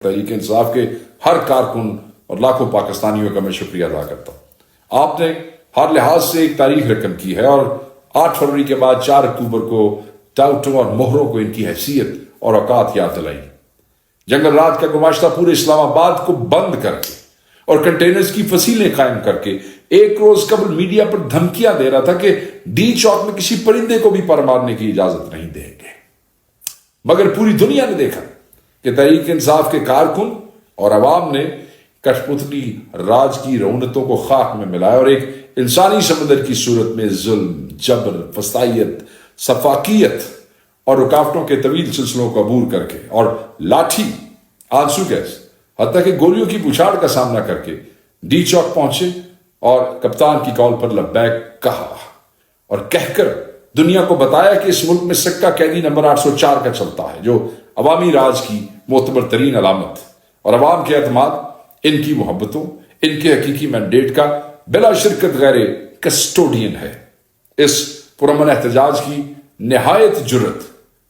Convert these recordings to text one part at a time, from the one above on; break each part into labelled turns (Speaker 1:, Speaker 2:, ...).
Speaker 1: تحریک انصاف کے ہر کارکن اور لاکھوں پاکستانیوں کا میں شکریہ ادا کرتا ہوں۔ آپ نے ہر لحاظ سے ایک تاریخ رقم کی ہے اور 8 فروری کے بعد 4 اکتوبر کو ٹاؤٹوں اور مہروں کو ان کی حیثیت اور اوقات یاد دلائی۔ جنگل رات کا گماشتہ پورے اسلام آباد کو بند کر کے اور کنٹینرز کی فصیلیں قائم کر کے ایک روز قبل میڈیا پر دھمکیاں دے رہا تھا کہ ڈی چوک میں کسی پرندے کو بھی پر مارنے کی اجازت نہیں دیں گے، مگر پوری دنیا نے دیکھا کہ تحریک انصاف کے کارکن اور عوام نے کٹھ پتلی راج کی رونتوں کو خاک میں ملایا اور ایک انسانی سمندر کی صورت میں ظلم، جبر، فسطائیت، سفاکیت اور رکاوٹوں کے طویل سلسلوں کو عبور کر کے اور لاٹھی، آنسو گیس، حتیٰ کہ گولیوں کی بچھاڑ کا سامنا کر کے ڈی چوک پہنچے اور کپتان کی کال پر لبیک کہا اور کہہ کر دنیا کو بتایا کہ اس ملک میں سکہ قیدی نمبر 804 کا چلتا ہے، جو عوامی راج کی معتبر ترین علامت اور عوام کے اعتماد، ان کی محبتوں، ان کے حقیقی مینڈیٹ کا بلا شرکت غیر کسٹوڈین ہے۔ اس پرامن احتجاج کی نہایت جرت،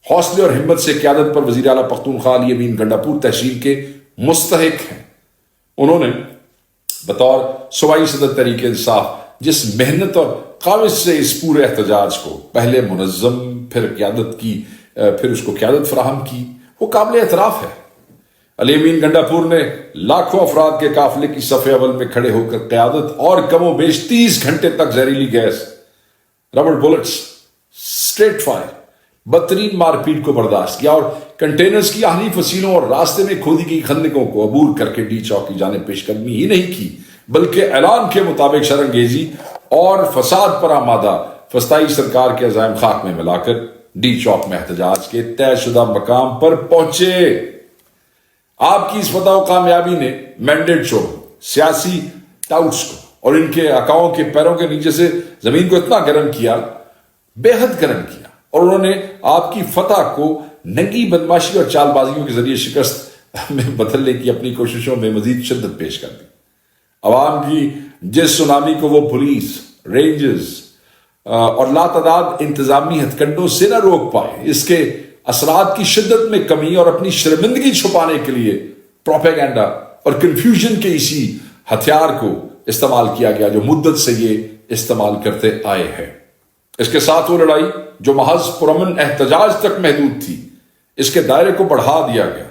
Speaker 1: حوصلے اور ہمت سے قیادت پر وزیر اعلیٰ پختونخوا علی امین گنڈاپور تحصیل کے مستحق ہیں۔ انہوں نے بطور صوبائی صدر تحریک انصاف جس محنت اور قاوش سے اس پورے احتجاج کو پہلے منظم پھر اس کو قیادت فراہم کی، وہ قابل اعتراف ہے۔ علی امین گنڈاپور نے لاکھوں افراد کے قافلے کی صف اول میں کھڑے ہو کر قیادت اور کم و بیش 30 گھنٹے تک زہریلی گیس، ربڑ بلٹس، اسٹریٹ فائر، بدترین مار پیٹ کو برداشت کیا اور کنٹینرز کی اہلی فصیلوں اور راستے میں کھودی گئی خندقوں کو عبور کر کے ڈی چوک کی جانب پیش قدمی ہی نہیں کی، بلکہ اعلان کے مطابق شرانگیزی اور فساد پر آمادہ فسطائی سرکار کے عزائم خاک میں ملا کر ڈی چوک میں احتجاج کے طے شدہ مقام پر پہنچے۔ آپ کی اس فتح و کامیابی نے مینڈیٹ چھوڑو سیاسی ٹاؤٹس کو اور ان کے اکاؤں کے پیروں کے نیچے سے زمین کو اتنا گرم کیا، بے حد گرم کیا، اور انہوں نے آپ کی فتح کو ننگی بدماشی اور چال بازیوں کے ذریعے شکست میں بدلنے کی اپنی کوششوں میں مزید شدت پیش کر دی۔ عوام کی جس سونامی کو وہ پولیس، رینجرز اور لاتعداد انتظامی ہتھ کنڈوں سے نہ روک پائے، اس کے اثرات کی شدت میں کمی اور اپنی شرمندگی چھپانے کے لیے پروپیگنڈا اور کنفیوژن کے اسی ہتھیار کو استعمال کیا گیا جو مدت سے یہ استعمال کرتے آئے ہیں۔ اس کے ساتھ وہ لڑائی جو محض پرامن احتجاج تک محدود تھی، اس کے دائرے کو بڑھا دیا گیا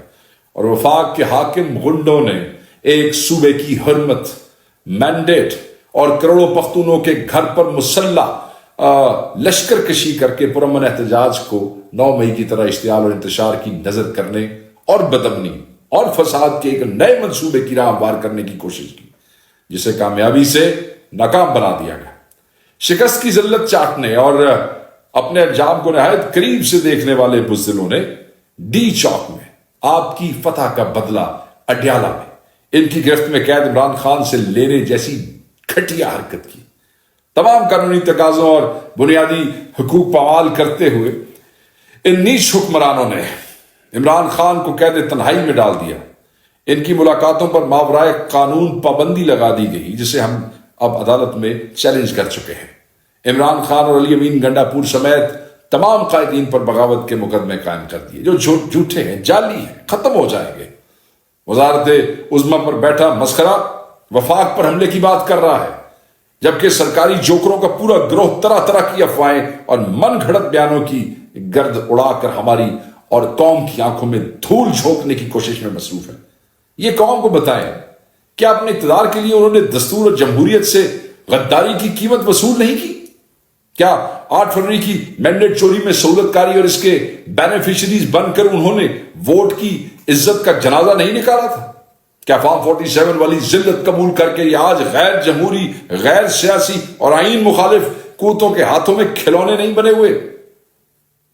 Speaker 1: اور وفاق کے حاکم غنڈوں نے ایک صوبے کی حرمت، مینڈیٹ اور کروڑوں پختونوں کے گھر پر مسلح لشکر کشی کر کے پرامن احتجاج کو 9 مئی کی طرح اشتعال اور انتشار کی نظر کرنے اور بدامنی اور فساد کے ایک نئے منصوبے کی راہ ہموار کرنے کی کوشش کی، جسے کامیابی سے ناکام بنا دیا گیا۔ شکست کی ذلت چاٹنے اور اپنے انجام کو نہایت قریب سے دیکھنے والے بزدلوں نے ڈی چوک میں آپ کی فتح کا بدلہ اڈیالہ میں ان کی گرفت میں قید عمران خان سے لینے جیسی گھٹیا حرکت کی۔ تمام قانونی تقاضوں اور بنیادی حقوق پامال کرتے ہوئے ان نیچ حکمرانوں نے عمران خان کو قید تنہائی میں ڈال دیا۔ ان کی ملاقاتوں پر ماورائے قانون پابندی لگا دی گئی، جسے ہم اب عدالت میں چیلنج کر چکے ہیں۔ عمران خان اور علی امین گنڈاپور سمیت تمام قائدین پر بغاوت کے مقدمے قائم کر دیے جو جھوٹے ہیں، جعلی ہیں، ختم ہو جائیں گے۔ وزارت عظمیٰ پر بیٹھا مسخرہ وفاق پر حملے کی بات کر رہا ہے، جبکہ سرکاری جوکروں کا پورا گروہ طرح طرح کی افواہیں اور من گھڑت بیانوں کی گرد اڑا کر ہماری اور قوم کی آنکھوں میں دھول جھونکنے کی کوشش میں مصروف ہے۔ یہ قوم کو بتائیں، کیا اپنے اقتدار کے لیے انہوں نے دستور اور جمہوریت سے غداری کی قیمت وصول نہیں کی؟ کیا 8 فروری کی مینڈیٹ چوری میں سہولت کاری اور اس کے بینیفیشریز بن کر انہوں نے ووٹ کی عزت کا جنازہ نہیں نکالا تھا؟ کیا فارم 47 والی ذلت قبول کر کے یہ آج غیر جمہوری، غیر سیاسی اور آئین مخالف قوتوں کے ہاتھوں میں کھلونے نہیں بنے ہوئے؟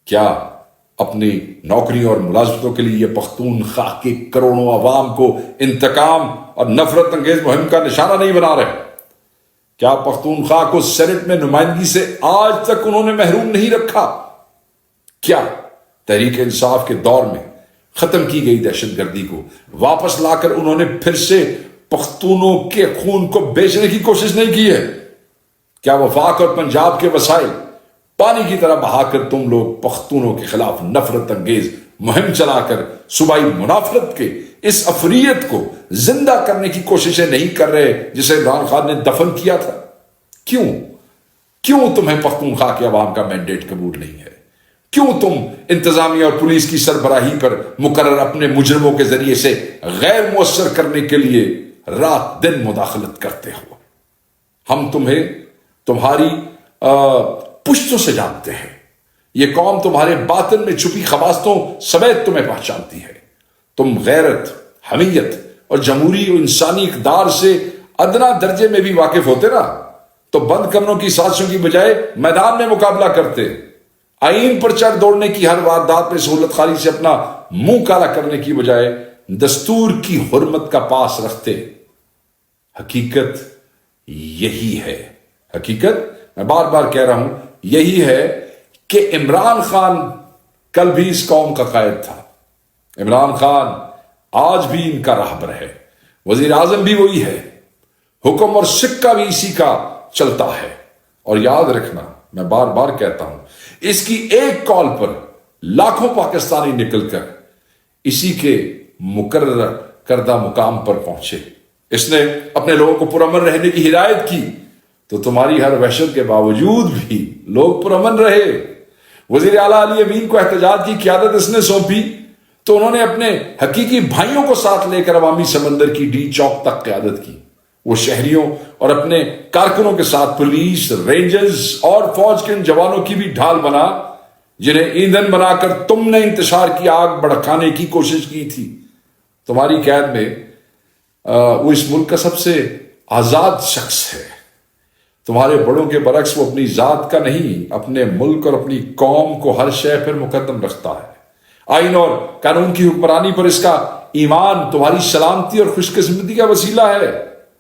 Speaker 1: کیا اپنی نوکریوں اور ملازمتوں کے لیے یہ پختونخوا کے کروڑوں عوام کو انتقام اور نفرت انگیز مہم کا نشانہ نہیں بنا رہے؟ کیا پختونخوا کو سینٹ میں نمائندگی سے آج تک انہوں نے محروم نہیں رکھا؟ کیا تحریک انصاف کے دور میں ختم کی گئی دہشت گردی کو واپس لا کر انہوں نے پھر سے پختونوں کے خون کو بیچنے کی کوشش نہیں کی ہے؟ کیا وفاق اور پنجاب کے وسائل پانی کی طرح بہا کر تم لوگ پختونوں کے خلاف نفرت انگیز مہم چلا کر صوبائی منافرت کے اس افریت کو زندہ کرنے کی کوششیں نہیں کر رہے جسے عمران خان نے دفن کیا تھا؟ کیوں تمہیں پختونخوا کے عوام کا مینڈیٹ قبول نہیں ہے؟ کیوں تم انتظامیہ اور پولیس کی سربراہی پر مقرر اپنے مجرموں کے ذریعے سے غیر مؤثر کرنے کے لیے رات دن مداخلت کرتے ہو؟ ہم تمہیں تمہاری پشتوں سے جانتے ہیں. یہ قوم تمہارے باطن میں چھپی خباستوں سمیت تمہیں پہچانتی ہے. تم غیرت، حمیت اور جمہوری و انسانی اقدار سے ادنا درجے میں بھی واقف ہوتے نا تو بند کمروں کی سازشوں کی بجائے میدان میں مقابلہ کرتے. آئین پر چڑھ دوڑنے کی ہر واردات میں سہولت خاری سے اپنا منہ کالا کرنے کی بجائے دستور کی حرمت کا پاس رکھتے. حقیقت یہی ہے. حقیقت میں بار بار کہہ رہا ہوں یہی ہے کہ عمران خان کل بھی اس قوم کا قائد تھا. عمران خان آج بھی ان کا راہبر ہے. وزیر اعظم بھی وہی ہے. حکم اور سکہ بھی اسی کا چلتا ہے. اور یاد رکھنا، میں بار بار کہتا ہوں، اس کی ایک کال پر لاکھوں پاکستانی نکل کر اسی کے مقرر کردہ مقام پر پہنچے. اس نے اپنے لوگوں کو پرامن رہنے کی ہدایت کی تو تمہاری ہر وحشت کے باوجود بھی لوگ پرامن رہے. وزیر اعلیٰ علی امین کو احتجاج کی قیادت اس نے سونپی تو انہوں نے اپنے حقیقی بھائیوں کو ساتھ لے کر عوامی سمندر کی ڈی چوک تک قیادت کی. وہ شہریوں اور اپنے کارکنوں کے ساتھ پولیس، رینجرز اور فوج کے ان جوانوں کی بھی ڈھال بنا جنہیں ایندھن بنا کر تم نے انتشار کی آگ بھڑکانے کی کوشش کی تھی. تمہاری قید میں وہ اس ملک کا سب سے آزاد شخص ہے. تمہارے بڑوں کے برعکس وہ اپنی ذات کا نہیں، اپنے ملک اور اپنی قوم کو ہر شے پر مقدم رکھتا ہے. آئین اور قانون کی حکمرانی پر اس کا ایمان تمہاری سلامتی اور خوش قسمتی کا وسیلہ ہے.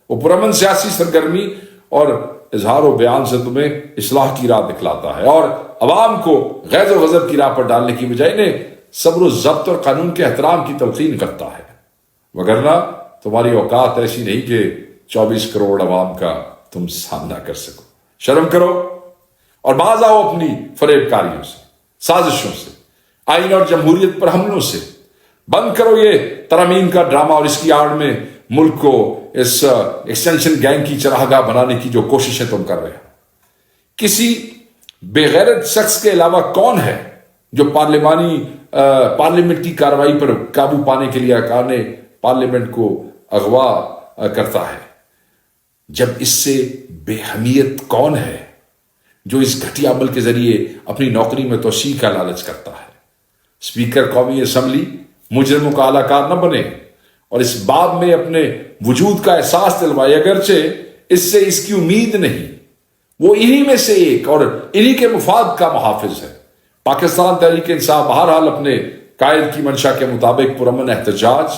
Speaker 1: وہ پرامن سیاسی سرگرمی اور اظہار و بیان سے تمہیں اصلاح کی راہ دکھلاتا ہے اور عوام کو غیظ و غضب کی راہ پر ڈالنے کی بجائے انہیں صبر و ضبط اور قانون کے احترام کی تلقین کرتا ہے. وگرنہ تمہاری اوقات ایسی نہیں کہ 24 کروڑ عوام کا تم سامنا کر سکو. شرم کرو اور باز آؤ اپنی فریب کاریوں سے، سازشوں سے، آئین اور جمہوریت پر حملوں سے. بند کرو یہ ترامیم کا ڈرامہ اور اس کی آڑ میں ملک کو اس ایکسٹینشن گینگ کی چراگاہ بنانے کی جو کوششیں تم کر رہے ہو. کسی بے غیرت شخص کے علاوہ کون ہے جو پارلیمنٹ کی کارروائی پر قابو پانے کے لیے ارکان پارلیمنٹ کو اغوا کرتا ہے؟ جب اس سے بے حمیت کون ہے جو اس گھٹیا عمل کے ذریعے اپنی نوکری میں توسیع کا لالچ کرتا ہے؟ اسپیکر قومی اسمبلی مجرموں کا اعلی کار نہ بنے اور اس باب میں اپنے وجود کا احساس دلوائے، اگرچہ اس سے اس کی امید نہیں. وہ انہی میں سے ایک اور انہی کے مفاد کا محافظ ہے. پاکستان تحریک انصاف بہرحال اپنے قائد کی منشا کے مطابق پرامن احتجاج،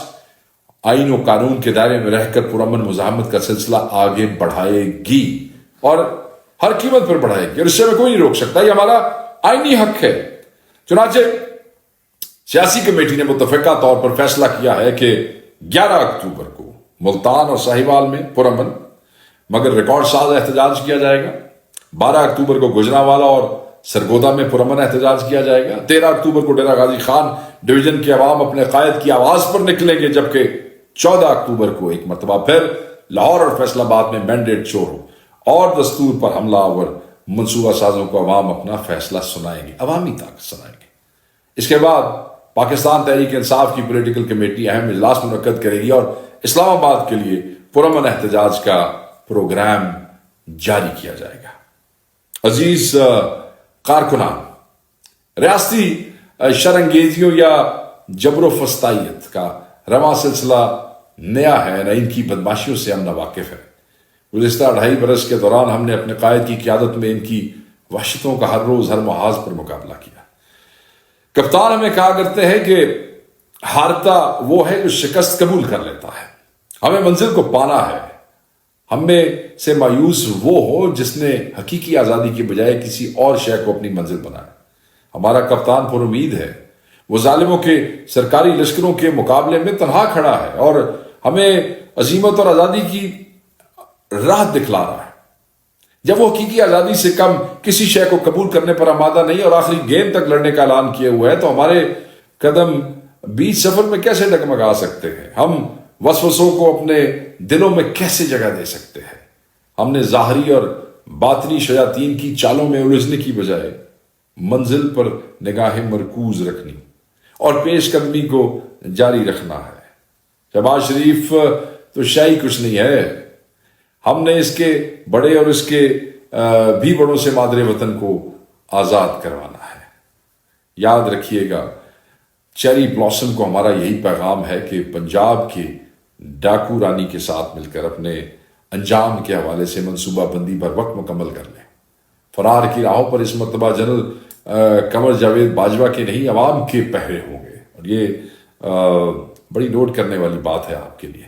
Speaker 1: آئین و قانون کے دائرے میں رہ کر پرامن مزاحمت کا سلسلہ آگے بڑھائے گی اور ہر قیمت پر بڑھائے گی، اور اس سے کوئی نہیں روک سکتا. یہ ہمارا آئینی حق ہے. چنانچہ سیاسی کمیٹی نے متفقہ طور پر فیصلہ کیا ہے کہ 11 اکتوبر کو ملتان اور ساہیوال میں پرامن مگر ریکارڈ ساز احتجاج کیا جائے گا. 12 اکتوبر کو گوجرانوالا اور سرگودا میں پرامن احتجاج کیا جائے گا. 13 اکتوبر کو ڈیرہ غازی خان ڈویژن کے عوام اپنے قائد کی آواز پر نکلیں گے، جبکہ 14 اکتوبر کو ایک مرتبہ پھر لاہور اور فیصل آباد میں مینڈیٹ چور ہو اور دستور پر حملہ اور منصوبہ سازوں کو عوام اپنا فیصلہ سنائیں گے، عوامی طاقت سنائیں گے. اس کے بعد پاکستان تحریک انصاف کی پولیٹیکل کمیٹی اہم اجلاس منعقد کرے گی اور اسلام آباد کے لیے پرامن احتجاج کا پروگرام جاری کیا جائے گا. عزیز کارکنان، ریاستی شرانگیزیوں یا جبر و فستائیت کا رواں سلسلہ نیا ہے، نہ ان کی بدماشیوں سے ہم نہ واقف ہیں. گزشتہ 2.5 برس کے دوران ہم نے اپنے قائد کی قیادت میں ان کی وحشتوں کا ہر روز ہر محاذ پر مقابلہ کیا. کپتان ہمیں کہا کرتے ہیں کہ ہارتا وہ ہے جو شکست قبول کر لیتا ہے. ہمیں منزل کو پانا ہے. ہم میں سے مایوس وہ ہو جس نے حقیقی آزادی کی بجائے کسی اور شے کو اپنی منزل بنایا. ہمارا کپتان پر امید ہے. وہ ظالموں کے سرکاری لشکروں کے مقابلے میں تنہا کھڑا ہے اور ہمیں عزیمت اور آزادی کی راہ دکھلا رہا ہے. جب وہ حقیقی آزادی سے کم کسی شے کو قبول کرنے پر آمادہ نہیں اور آخری گیند تک لڑنے کا اعلان کیے ہوئے ہے تو ہمارے قدم بیچ سفر میں کیسے ڈگمگا سکتے ہیں؟ ہم وسوسوں کو اپنے دلوں میں کیسے جگہ دے سکتے ہیں؟ ہم نے ظاہری اور باطنی شیاطین کی چالوں میں الجھنے کی بجائے منزل پر نگاہ مرکوز رکھنی اور پیش قدمی کو جاری رکھنا ہے۔ شہباز شریف تو شاہی کچھ نہیں ہے، ہم نے اس کے بڑے اور اس کے بھی بڑوں سے مادر وطن کو آزاد کروانا ہے۔ یاد رکھیے گا، چیری بلاسم کو ہمارا یہی پیغام ہے کہ پنجاب کی ڈاکو رانی کے ساتھ مل کر اپنے انجام کے حوالے سے منصوبہ بندی پر وقت مکمل کر لیں۔ فرار کی راہوں پر اس مرتبہ جنرل قمر جاوید باجوہ کے نہیں، عوام کے پہرے ہوں گے، اور یہ بڑی نوٹ کرنے والی بات ہے آپ کے لیے۔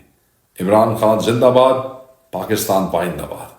Speaker 1: عمران خان زندہ باد، پاکستان پائندہ باد۔